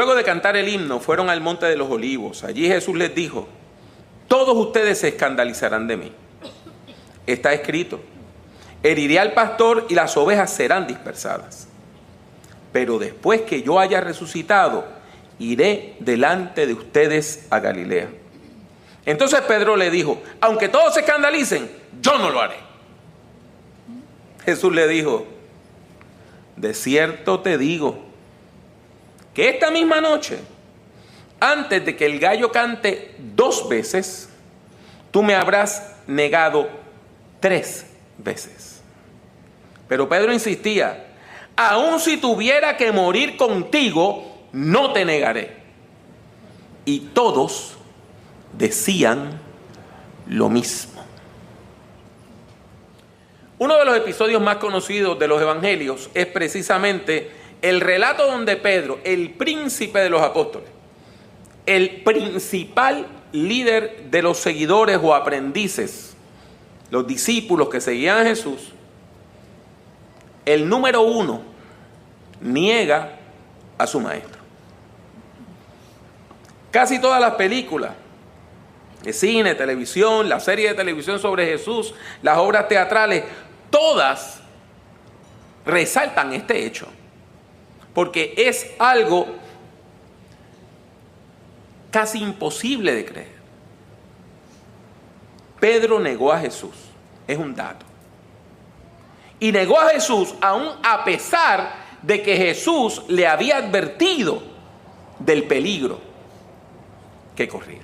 Luego de cantar el himno, fueron al monte de los Olivos. Allí Jesús les dijo: todos ustedes se escandalizarán de mí. Está escrito: heriré al pastor y las ovejas serán dispersadas. Pero después que yo haya resucitado, iré delante de ustedes a Galilea. Entonces Pedro le dijo: aunque todos se escandalicen, yo no lo haré. Jesús le dijo: de cierto te digo que esta misma noche, antes de que el gallo cante 2 veces, tú me habrás negado 3 veces. Pero Pedro insistía: aun si tuviera que morir contigo, no te negaré. Y todos decían lo mismo. Uno de los episodios más conocidos de los evangelios es precisamente el relato donde Pedro, el príncipe de los apóstoles, el principal líder de los seguidores o aprendices, los discípulos que seguían a Jesús, el número 1, niega a su maestro. Casi todas las películas de cine, televisión, la serie de televisión sobre Jesús, las obras teatrales, todas resaltan este hecho, porque es algo casi imposible de creer. Pedro negó a Jesús, es un dato. Y negó a Jesús aún a pesar de que Jesús le había advertido del peligro que corría.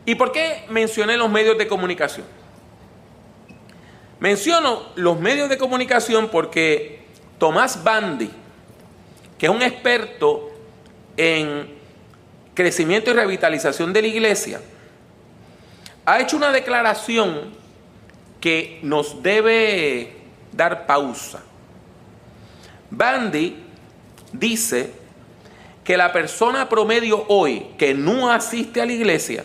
¿Y por qué mencioné los medios de comunicación? Menciono los medios de comunicación porque Tomás Bandi, que es un experto en crecimiento y revitalización de la iglesia, ha hecho una declaración que nos debe dar pausa. Bandi dice que la persona promedio hoy que no asiste a la iglesia,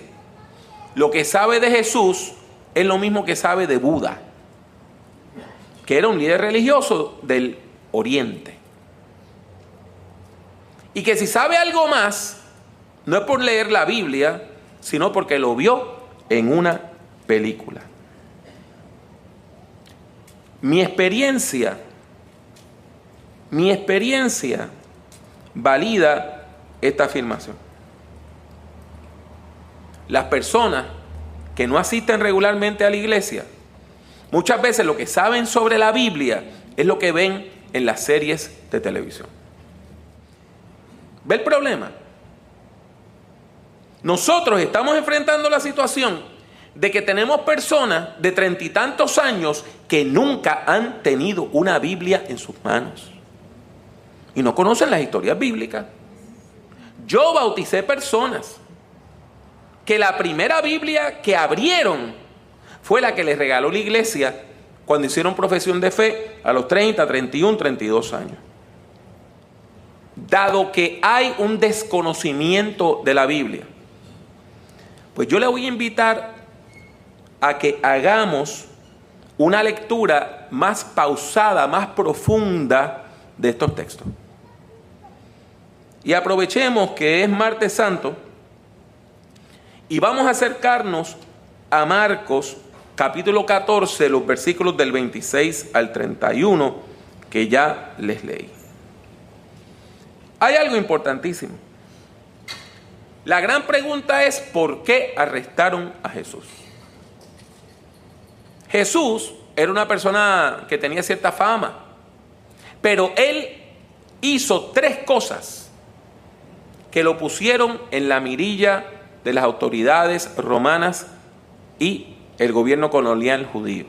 lo que sabe de Jesús es lo mismo que sabe de Buda, que era un líder religioso del Oriente. Y que si sabe algo más, no es por leer la Biblia, sino porque lo vio en una película. Mi experiencia valida esta afirmación. Las personas que no asisten regularmente a la iglesia, muchas veces lo que saben sobre la Biblia es lo que ven en las series de televisión. ¿Ve el problema? Nosotros estamos enfrentando la situación de que tenemos personas de 30 y tantos años que nunca han tenido una Biblia en sus manos y no conocen las historias bíblicas. Yo bauticé personas que la primera Biblia que abrieron fue la que les regaló la iglesia cuando hicieron profesión de fe a los 30, 31, 32 años. Dado que hay un desconocimiento de la Biblia, pues yo le voy a invitar a que hagamos una lectura más pausada, más profunda de estos textos. Y aprovechemos que es Martes Santo y vamos a acercarnos a Marcos capítulo 14, los versículos del 26 al 31, que ya les leí. Hay algo importantísimo. La gran pregunta es: ¿por qué arrestaron a Jesús? Jesús era una persona que tenía cierta fama, pero él hizo 3 cosas que lo pusieron en la mirilla de las autoridades romanas y el gobierno colonial judío.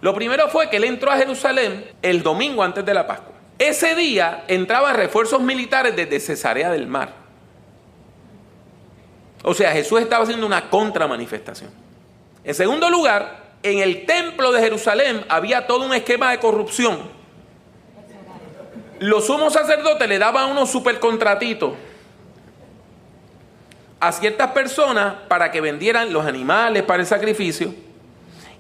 Lo primero fue que él entró a Jerusalén el domingo antes de la Pascua. Ese día entraban refuerzos militares desde Cesarea del Mar. O sea, Jesús estaba haciendo una contramanifestación. En segundo lugar, en el templo de Jerusalén había todo un esquema de corrupción. Los sumos sacerdotes le daban unos supercontratitos a ciertas personas para que vendieran los animales para el sacrificio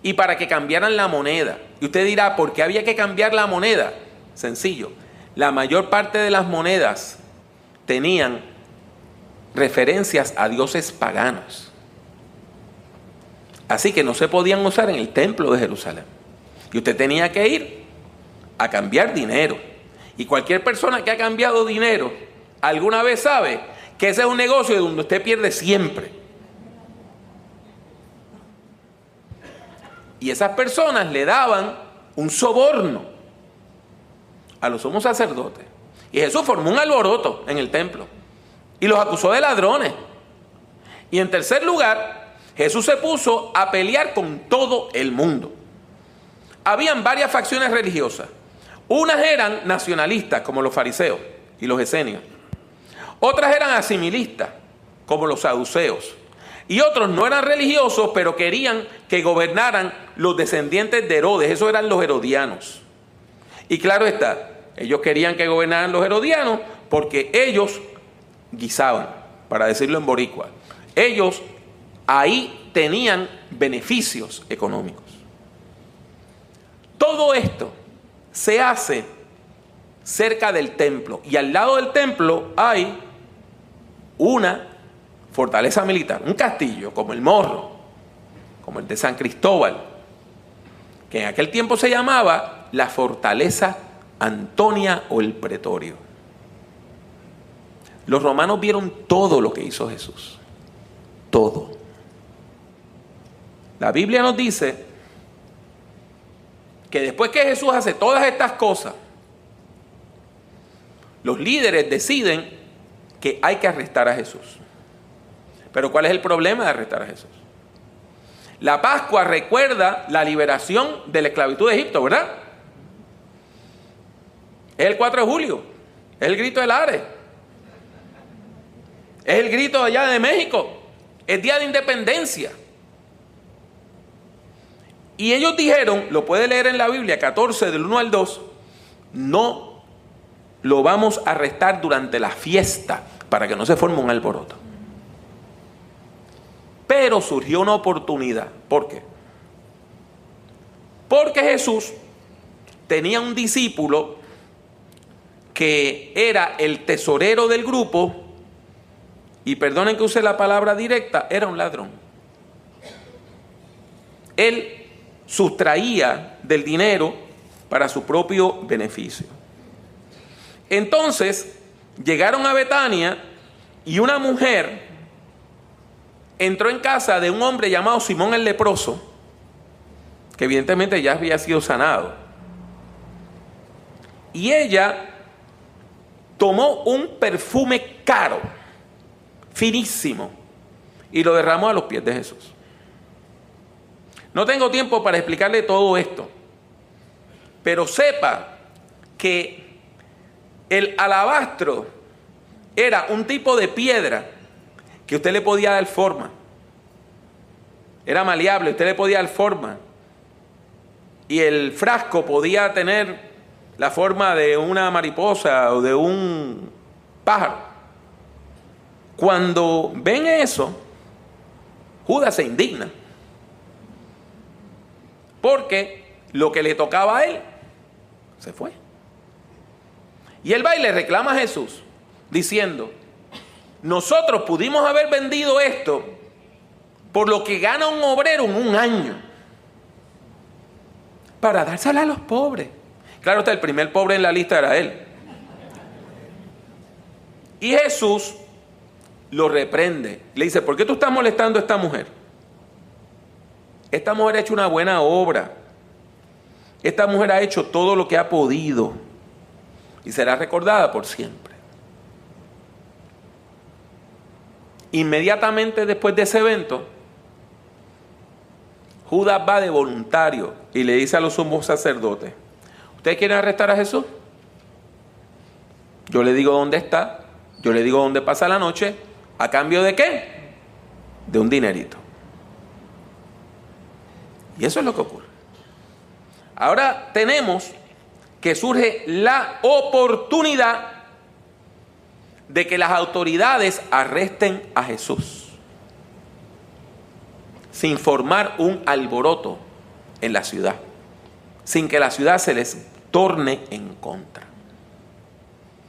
y para que cambiaran la moneda. Y usted dirá: ¿por qué había que cambiar la moneda? Sencillo. la mayor parte de las monedas tenían referencias a dioses paganos. Así que no se podían usar en el templo de Jerusalén. Y usted tenía que ir a cambiar dinero. Y cualquier persona que ha cambiado dinero alguna vez sabe que ese es un negocio donde usted pierde siempre. Y esas personas le daban un soborno a los sumos sacerdotes. Y Jesús formó un alboroto en el templo y los acusó de ladrones. Y en tercer lugar, Jesús se puso a pelear con todo el mundo. Habían varias facciones religiosas. Unas eran nacionalistas, como los fariseos y los esenios. Otras eran asimilistas, como los saduceos. Y otros no eran religiosos, pero querían que gobernaran los descendientes de Herodes. Esos eran los herodianos. Y claro está, ellos querían que gobernaran los herodianos porque ellos guisaban, para decirlo en boricua. Ellos ahí tenían beneficios económicos. Todo esto se hace cerca del templo. Y al lado del templo hay una fortaleza militar, un castillo como el Morro, como el de San Cristóbal, que en aquel tiempo se llamaba la Fortaleza Antonia o el Pretorio. Los romanos vieron todo lo que hizo Jesús. Todo. La Biblia nos dice que después que Jesús hace todas estas cosas, los líderes deciden que hay que arrestar a Jesús. Pero ¿cuál es el problema de arrestar a Jesús? La Pascua recuerda la liberación de la esclavitud de Egipto, ¿verdad? Es el 4 de julio, es el grito del Ares, es el grito allá de México, es Día de Independencia. Y ellos dijeron, lo puede leer en la Biblia, 14 del 1 al 2, no lo vamos a arrestar durante la fiesta para que no se forme un alboroto. Pero surgió una oportunidad. ¿Por qué? Porque Jesús tenía un discípulo que era el tesorero del grupo, y perdonen que use la palabra directa, era un ladrón. Él sustraía del dinero para su propio beneficio. Entonces llegaron a Betania y una mujer entró en casa de un hombre llamado Simón el leproso, que evidentemente ya había sido sanado. Y ella tomó un perfume caro, finísimo, y lo derramó a los pies de Jesús. No tengo tiempo para explicarle todo esto, pero sepa que el alabastro era un tipo de piedra que usted le podía dar forma. Era maleable, usted le podía dar forma. Y el frasco podía tener la forma de una mariposa o de un pájaro. Cuando ven eso, Judas se indigna. Porque lo que le tocaba a él se fue. Y él va y le reclama a Jesús, diciendo: nosotros pudimos haber vendido esto por lo que gana un obrero en un año, para dársela a los pobres. Claro está, el primer pobre en la lista era él. Y Jesús lo reprende. Le dice: ¿por qué tú estás molestando a esta mujer? Esta mujer ha hecho una buena obra. Esta mujer ha hecho todo lo que ha podido y será recordada por siempre. Inmediatamente después de ese evento, Judas va de voluntario y le dice a los sumos sacerdotes: ¿ustedes quieren arrestar a Jesús? Yo le digo dónde está, yo le digo dónde pasa la noche, ¿a cambio de qué? De un dinerito. Y eso es lo que ocurre. Ahora tenemos que surge la oportunidad de que las autoridades arresten a Jesús sin formar un alboroto en la ciudad, sin que la ciudad se les torne en contra.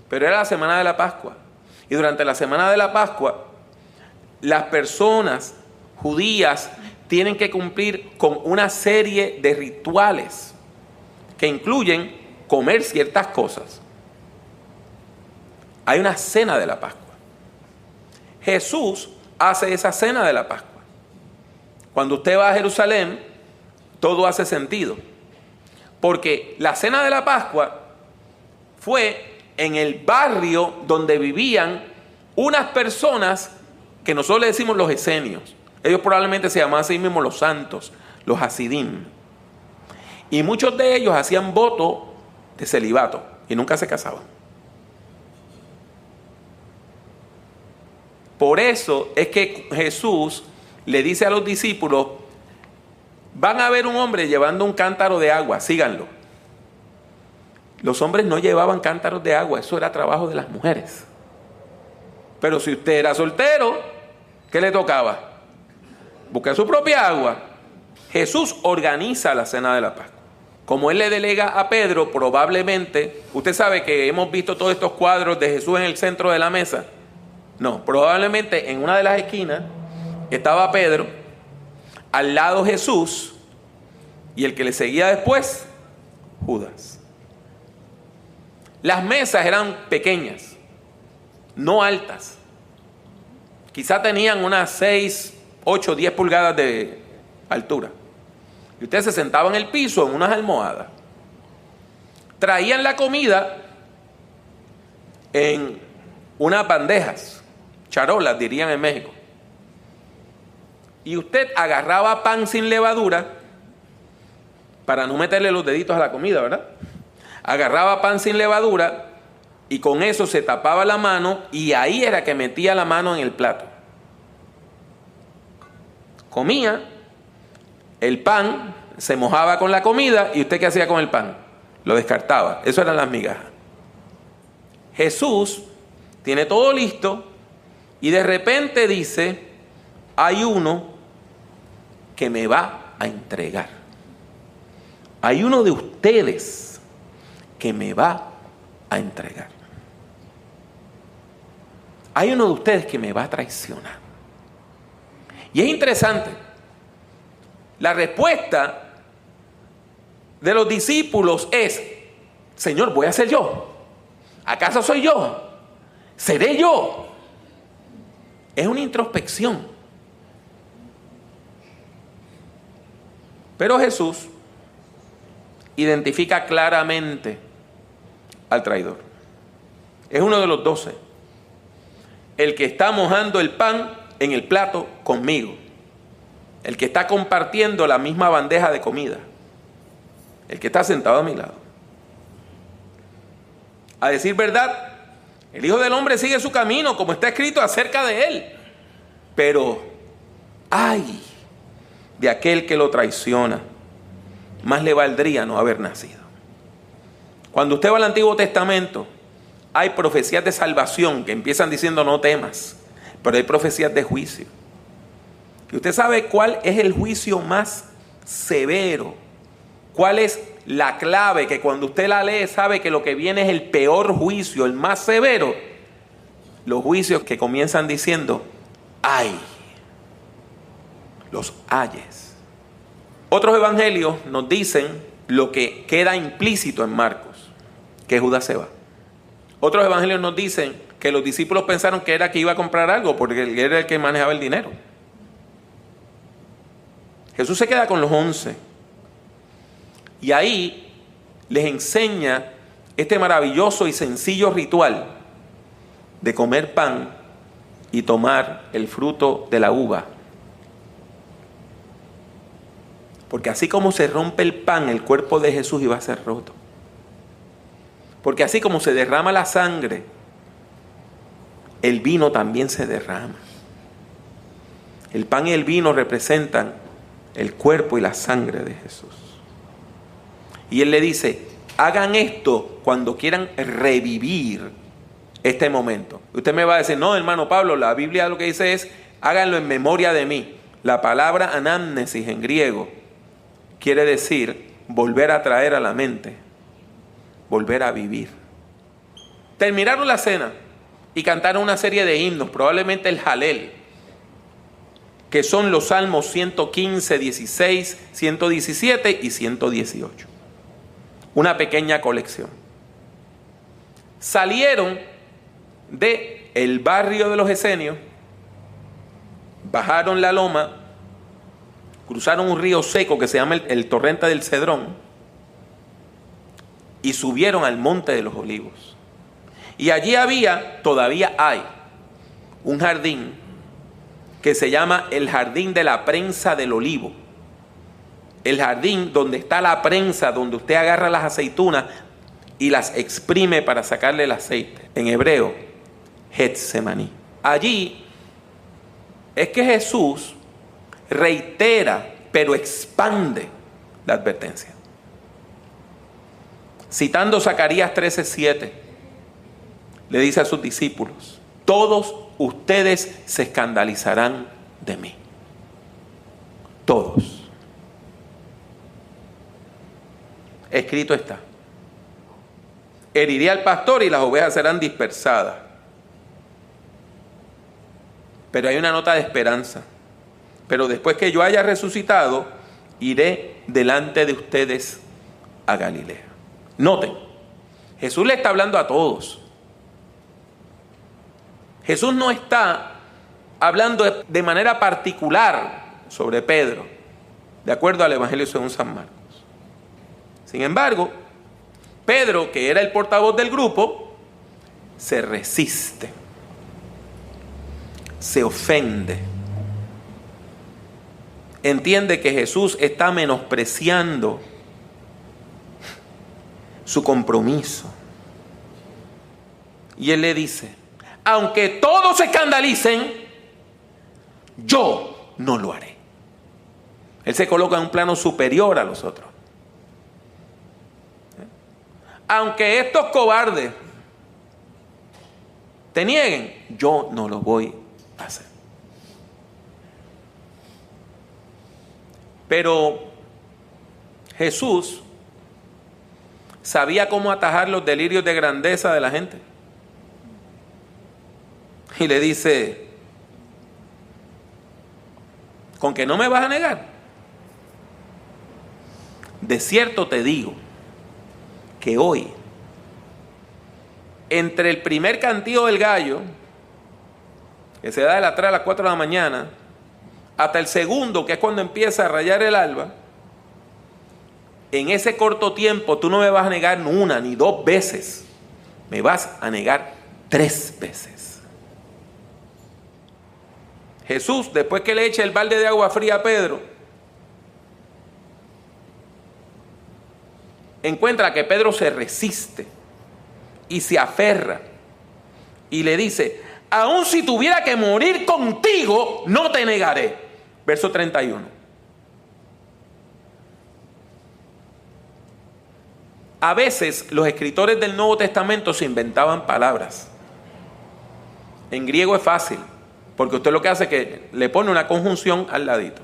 pero era la semana de la Pascua. Y durante la semana de la Pascua, las personas judías tienen que cumplir con una serie de rituales que incluyen comer ciertas cosas. Hay una cena de la Pascua. Jesús hace esa cena de la Pascua. Cuando usted va a Jerusalén, todo hace sentido. Porque la cena de la Pascua fue en el barrio donde vivían unas personas que nosotros le decimos los esenios. Ellos probablemente se llamaban así mismos los santos, los hasidim. Y muchos de ellos hacían voto de celibato y nunca se casaban. Por eso es que Jesús le dice a los discípulos: van a ver un hombre llevando un cántaro de agua, síganlo. Los hombres no llevaban cántaros de agua, eso era trabajo de las mujeres. Pero si usted era soltero, ¿qué le tocaba? Buscar su propia agua. Jesús organiza la cena de la Pascua. Como él le delega a Pedro, probablemente, usted sabe que hemos visto todos estos cuadros de Jesús en el centro de la mesa. No, probablemente en una de las esquinas estaba Pedro, al lado Jesús, y el que le seguía después, Judas. Las mesas eran pequeñas, no altas. Quizá tenían unas 6, 8, 10 pulgadas de altura. Y ustedes se sentaban en el piso en unas almohadas. Traían la comida en unas bandejas, charolas dirían en México. Y usted agarraba pan sin levadura, para no meterle los deditos a la comida, ¿verdad? Agarraba pan sin levadura y con eso se tapaba la mano, y ahí era que metía la mano en el plato. Comía, el pan se mojaba con la comida, y usted ¿qué hacía con el pan? Lo descartaba. Eso eran las migajas. Jesús tiene todo listo y de repente dice: hay uno que me va a entregar. Hay uno de ustedes que me va a entregar. Hay uno de ustedes que me va a traicionar. Y es interesante. La respuesta de los discípulos es: Señor, voy a ser yo. ¿Acaso soy yo? ¿Seré yo? Es una introspección. Pero Jesús identifica claramente al traidor. Es uno de los 12. El que está mojando el pan en el plato conmigo. El que está compartiendo la misma bandeja de comida. El que está sentado a mi lado. A decir verdad, el Hijo del Hombre sigue su camino, como está escrito acerca de él. Pero ay de aquel que lo traiciona, más le valdría no haber nacido. Cuando usted va al Antiguo Testamento, hay profecías de salvación que empiezan diciendo no temas, pero hay profecías de juicio. Y usted sabe cuál es el juicio más severo, cuál es la clave, que cuando usted la lee sabe que lo que viene es el peor juicio, el más severo. Los juicios que comienzan diciendo ay, los ayes. Otros evangelios nos dicen lo que queda implícito en Marcos, que Judas se va. Otros evangelios nos dicen que los discípulos pensaron que era que iba a comprar algo porque él era el que manejaba el dinero. Jesús se queda con los 11 y ahí les enseña este maravilloso y sencillo ritual de comer pan y tomar el fruto de la uva. Porque así como se rompe el pan, el cuerpo de Jesús iba a ser roto. Porque así como se derrama la sangre, el vino también se derrama. El pan y el vino representan el cuerpo y la sangre de Jesús. Y él le dice: hagan esto cuando quieran revivir este momento. Usted me va a decir: no, hermano Pablo, la Biblia lo que dice es: háganlo en memoria de mí. La palabra anamnesis en griego quiere decir volver a traer a la mente, volver a vivir. Terminaron la cena y cantaron una serie de himnos, probablemente el Jalel, que son los salmos 115, 16, 117 y 118. Una pequeña colección. Salieron del barrio de los Esenios, bajaron la loma, cruzaron un río seco que se llama el torrente del Cedrón y subieron al monte de los Olivos. Y allí todavía hay, un jardín que se llama el jardín de la prensa del olivo. El jardín donde está la prensa, donde usted agarra las aceitunas y las exprime para sacarle el aceite. En hebreo, Getsemaní. Allí es que Jesús reitera, pero expande la advertencia. Citando Zacarías 13:7, le dice a sus discípulos: todos ustedes se escandalizarán de mí. Todos. Escrito está: heriré al pastor y las ovejas serán dispersadas. Pero hay una nota de esperanza. Pero después que yo haya resucitado, iré delante de ustedes a Galilea. Noten, Jesús le está hablando a todos. Jesús no está hablando de manera particular sobre Pedro, de acuerdo al Evangelio según San Marcos. Sin embargo, Pedro, que era el portavoz del grupo, se resiste, se ofende. Entiende que Jesús está menospreciando su compromiso. Y él le dice: aunque todos se escandalicen, yo no lo haré. Él se coloca en un plano superior a los otros. Aunque estos cobardes te nieguen, yo no lo voy a hacer. Pero Jesús sabía cómo atajar los delirios de grandeza de la gente. Y le dice: ¿con que no me vas a negar? De cierto te digo que hoy, entre el primer cantío del gallo, que se da de las 3 a las 4 de la mañana, hasta el segundo, que es cuando empieza a rayar el alba, en ese corto tiempo tú no me vas a negar ni una ni dos veces, me vas a negar 3 veces. Jesús, después que le echa el balde de agua fría a Pedro, encuentra que Pedro se resiste y se aferra y le dice: aun si tuviera que morir contigo, no te negaré. Verso 31. A veces los escritores del Nuevo Testamento se inventaban palabras. En griego es fácil, porque usted lo que hace es que le pone una conjunción al ladito.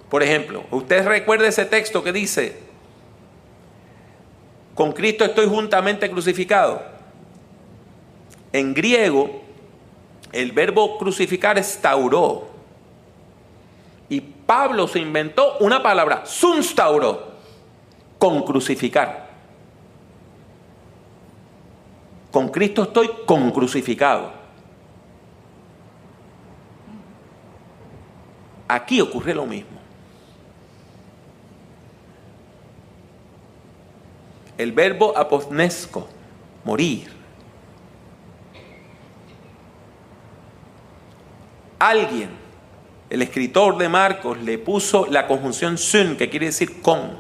Por ejemplo, usted recuerda ese texto que dice: con Cristo estoy juntamente crucificado. En griego, el verbo crucificar es tauró. Y Pablo se inventó una palabra, sunstauró, con crucificar. Con Cristo estoy con crucificado. Aquí ocurre lo mismo. El verbo aposnesco, morir. Alguien, el escritor de Marcos, le puso la conjunción sun, que quiere decir con.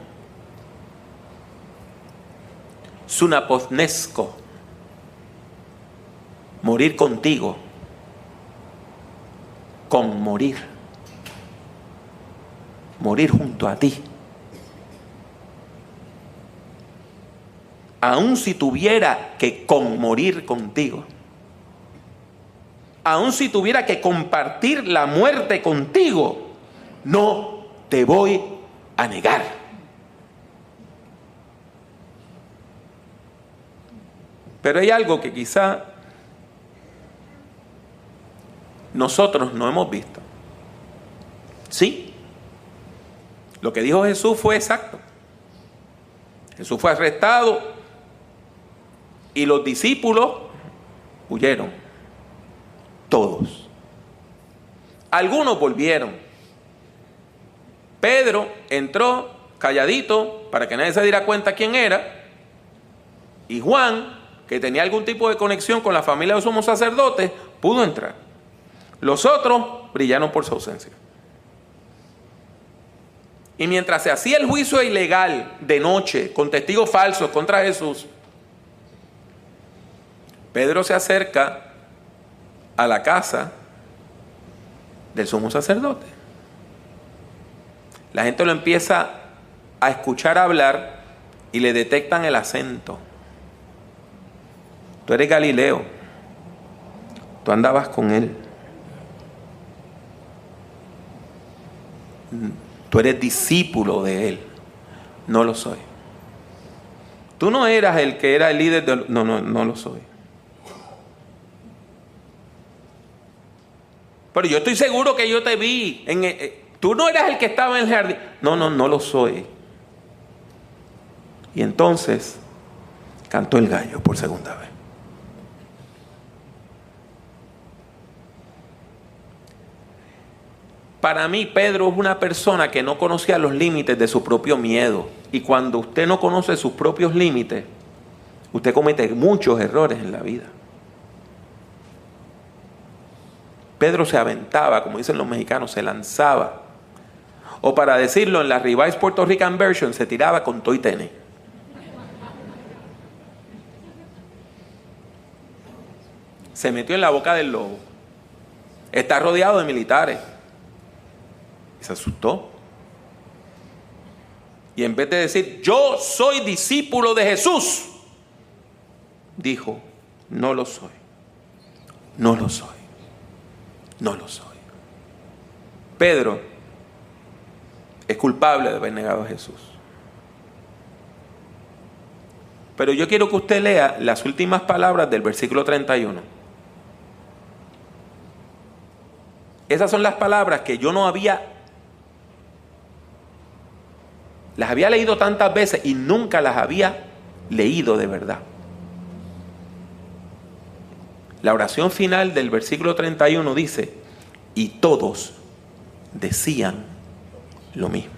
Sunaposnesco, morir contigo, con morir, morir junto a ti. Aun si tuviera que conmorir contigo, aun si tuviera que compartir la muerte contigo, no te voy a negar. Pero hay algo que quizá nosotros no hemos visto. Sí, lo que dijo Jesús fue exacto. Jesús fue arrestado y los discípulos huyeron. Todos. Algunos volvieron. Pedro entró calladito para que nadie se diera cuenta quién era. Y Juan, que tenía algún tipo de conexión con la familia de los sumos sacerdotes, pudo entrar. Los otros brillaron por su ausencia. Y mientras se hacía el juicio ilegal de noche con testigos falsos contra Jesús, Pedro se acerca a la casa del sumo sacerdote. La gente lo empieza a escuchar hablar y le detectan el acento. Tú eres Galileo, tú andabas con él, tú eres discípulo de él. No lo soy. Tú no eras el que era el líder de... No lo soy. Pero yo estoy seguro que yo te vi. Tú no eras el que estaba en el jardín. No lo soy. Y entonces cantó el gallo por segunda vez. Para mí, Pedro es una persona que no conocía los límites de su propio miedo. Y cuando usted no conoce sus propios límites, usted comete muchos errores en la vida. Pedro se aventaba, como dicen los mexicanos, se lanzaba. O para decirlo en la Revised Puerto Rican Version, se tiraba con todo y tenis. Se metió en la boca del lobo. Está rodeado de militares. Y se asustó. Y en vez de decir, yo soy discípulo de Jesús, dijo, no lo soy. No lo soy. No lo soy. Pedro es culpable de haber negado a Jesús. Pero yo quiero que usted lea las últimas palabras del versículo 31. Esas son las palabras que yo las había leído tantas veces y nunca las había leído de verdad. La oración final del versículo 31 dice, y todos decían lo mismo.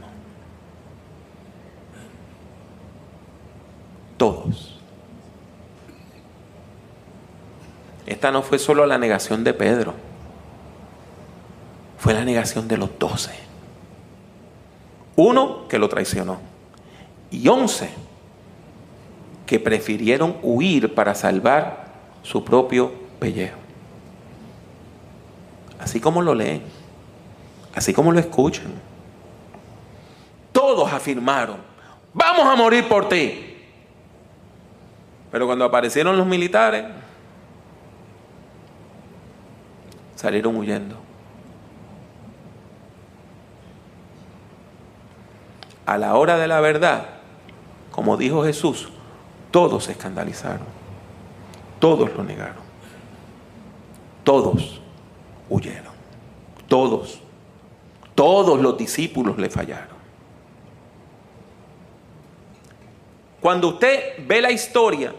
Todos. Esta no fue solo la negación de Pedro, fue la negación de los 12. 1 que lo traicionó y 11 que prefirieron huir para salvar su propio pellejo. Así como lo leen, así como lo escuchan. Todos afirmaron, vamos a morir por ti. Pero cuando aparecieron los militares, salieron huyendo. A la hora de la verdad, como dijo Jesús, todos se escandalizaron, todos lo negaron, todos huyeron, todos los discípulos le fallaron. Cuando usted ve la historia,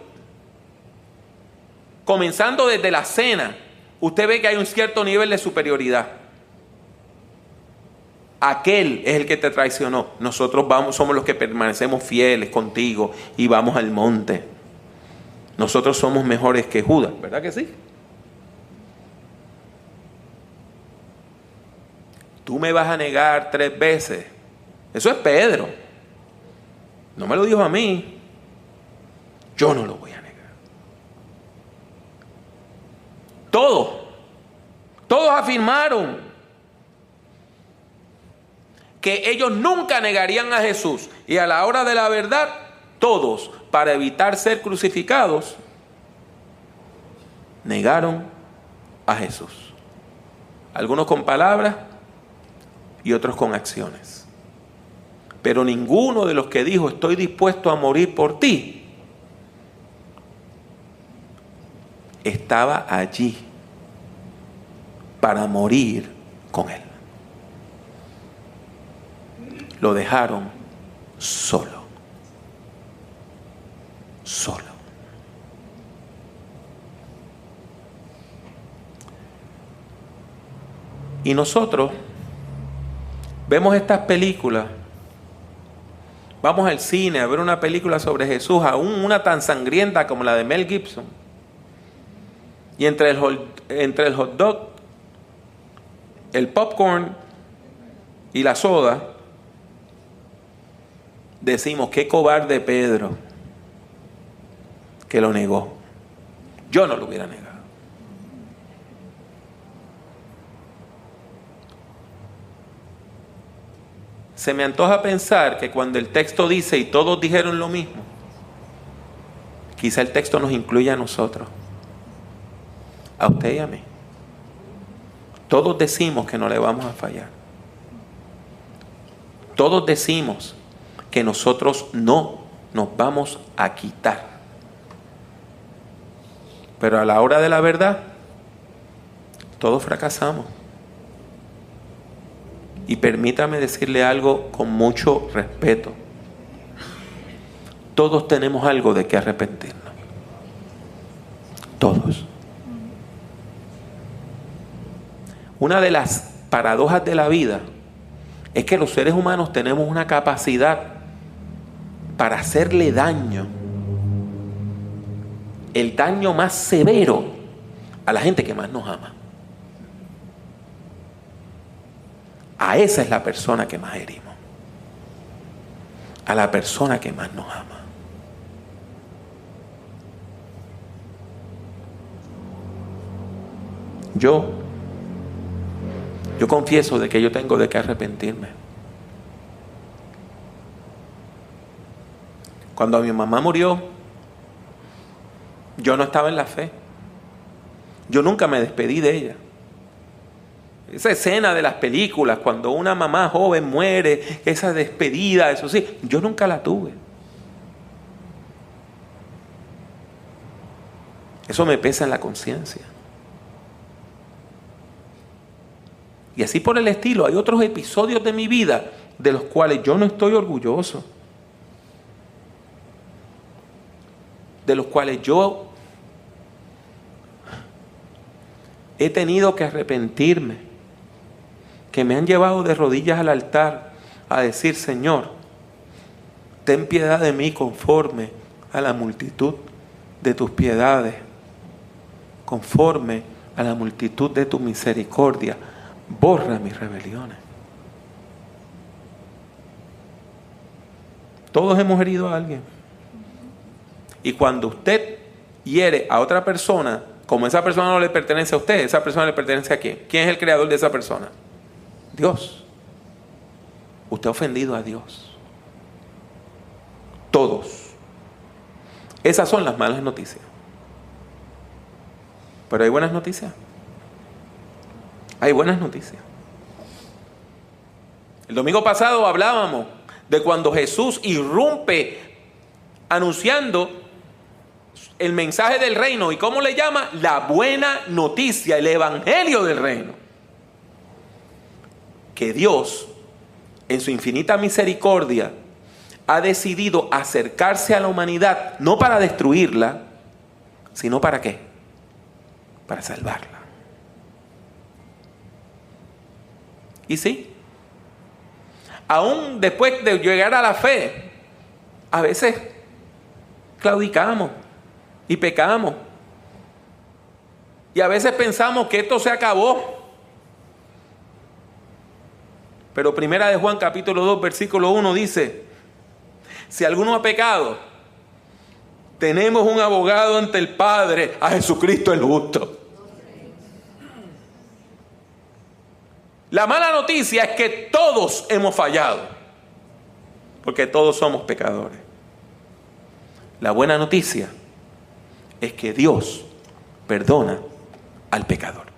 comenzando desde la cena, usted ve que hay un cierto nivel de superioridad. Aquel es el que te traicionó. Nosotros somos los que permanecemos fieles contigo y vamos al monte. Nosotros somos mejores que Judas, ¿verdad que sí? Tú me vas a negar 3 veces. Eso es Pedro. No me lo dijo a mí. Yo no lo voy a negar. Todos afirmaron que ellos nunca negarían a Jesús. Y a la hora de la verdad, todos, para evitar ser crucificados, negaron a Jesús. Algunos con palabras y otros con acciones. Pero ninguno de los que dijo, estoy dispuesto a morir por ti, estaba allí para morir con él. Lo dejaron solo. Solo. Y nosotros vemos estas películas, vamos al cine a ver una película sobre Jesús, aún una tan sangrienta como la de Mel Gibson, y entre el hot dog, el popcorn y la soda, decimos, qué cobarde Pedro, que lo negó. Yo no lo hubiera negado. Se me antoja pensar que cuando el texto dice y todos dijeron lo mismo, quizá el texto nos incluye a nosotros, a usted y a mí. Todos decimos que no le vamos a fallar. Todos decimos que nosotros no nos vamos a quitar. Pero a la hora de la verdad, todos fracasamos. Y permítame decirle algo con mucho respeto. Todos tenemos algo de que arrepentirnos. Todos. Una de las paradojas de la vida es que los seres humanos tenemos una capacidad para hacerle daño, el daño más severo, a la gente que más nos ama. A esa es la persona que más herimos. A la persona que más nos ama. Yo confieso de que yo tengo de qué arrepentirme. Cuando mi mamá murió, yo no estaba en la fe. Yo nunca me despedí de ella. Esa escena de las películas, cuando una mamá joven muere, esa despedida, eso sí, yo nunca la tuve. Eso me pesa en la conciencia. Y así por el estilo, hay otros episodios de mi vida de los cuales yo no estoy orgulloso. De los cuales yo he tenido que arrepentirme, que me han llevado de rodillas al altar a decir, Señor, ten piedad de mí conforme a la multitud de tus piedades, conforme a la multitud de tu misericordia, borra mis rebeliones. Todos hemos herido a alguien. Y cuando usted hiere a otra persona, como esa persona no le pertenece a usted, esa persona le pertenece a ¿quién? ¿Quién es el creador de esa persona? Dios. Usted ha ofendido a Dios. Todos. Esas son las malas noticias. Pero hay buenas noticias. Hay buenas noticias. El domingo pasado hablábamos de cuando Jesús irrumpe anunciando el mensaje del reino. ¿Y cómo le llama? La buena noticia, el evangelio del reino. Que Dios, en su infinita misericordia, ha decidido acercarse a la humanidad, no para destruirla, sino ¿para qué? Para salvarla. Y sí, aún después de llegar a la fe, a veces claudicamos y pecamos. Y a veces pensamos que esto se acabó. Pero Primera de Juan capítulo 2 versículo 1 dice, si alguno ha pecado, tenemos un abogado ante el Padre, a Jesucristo el justo. La mala noticia es que todos hemos fallado, porque todos somos pecadores. La buena noticia es que Dios perdona al pecador.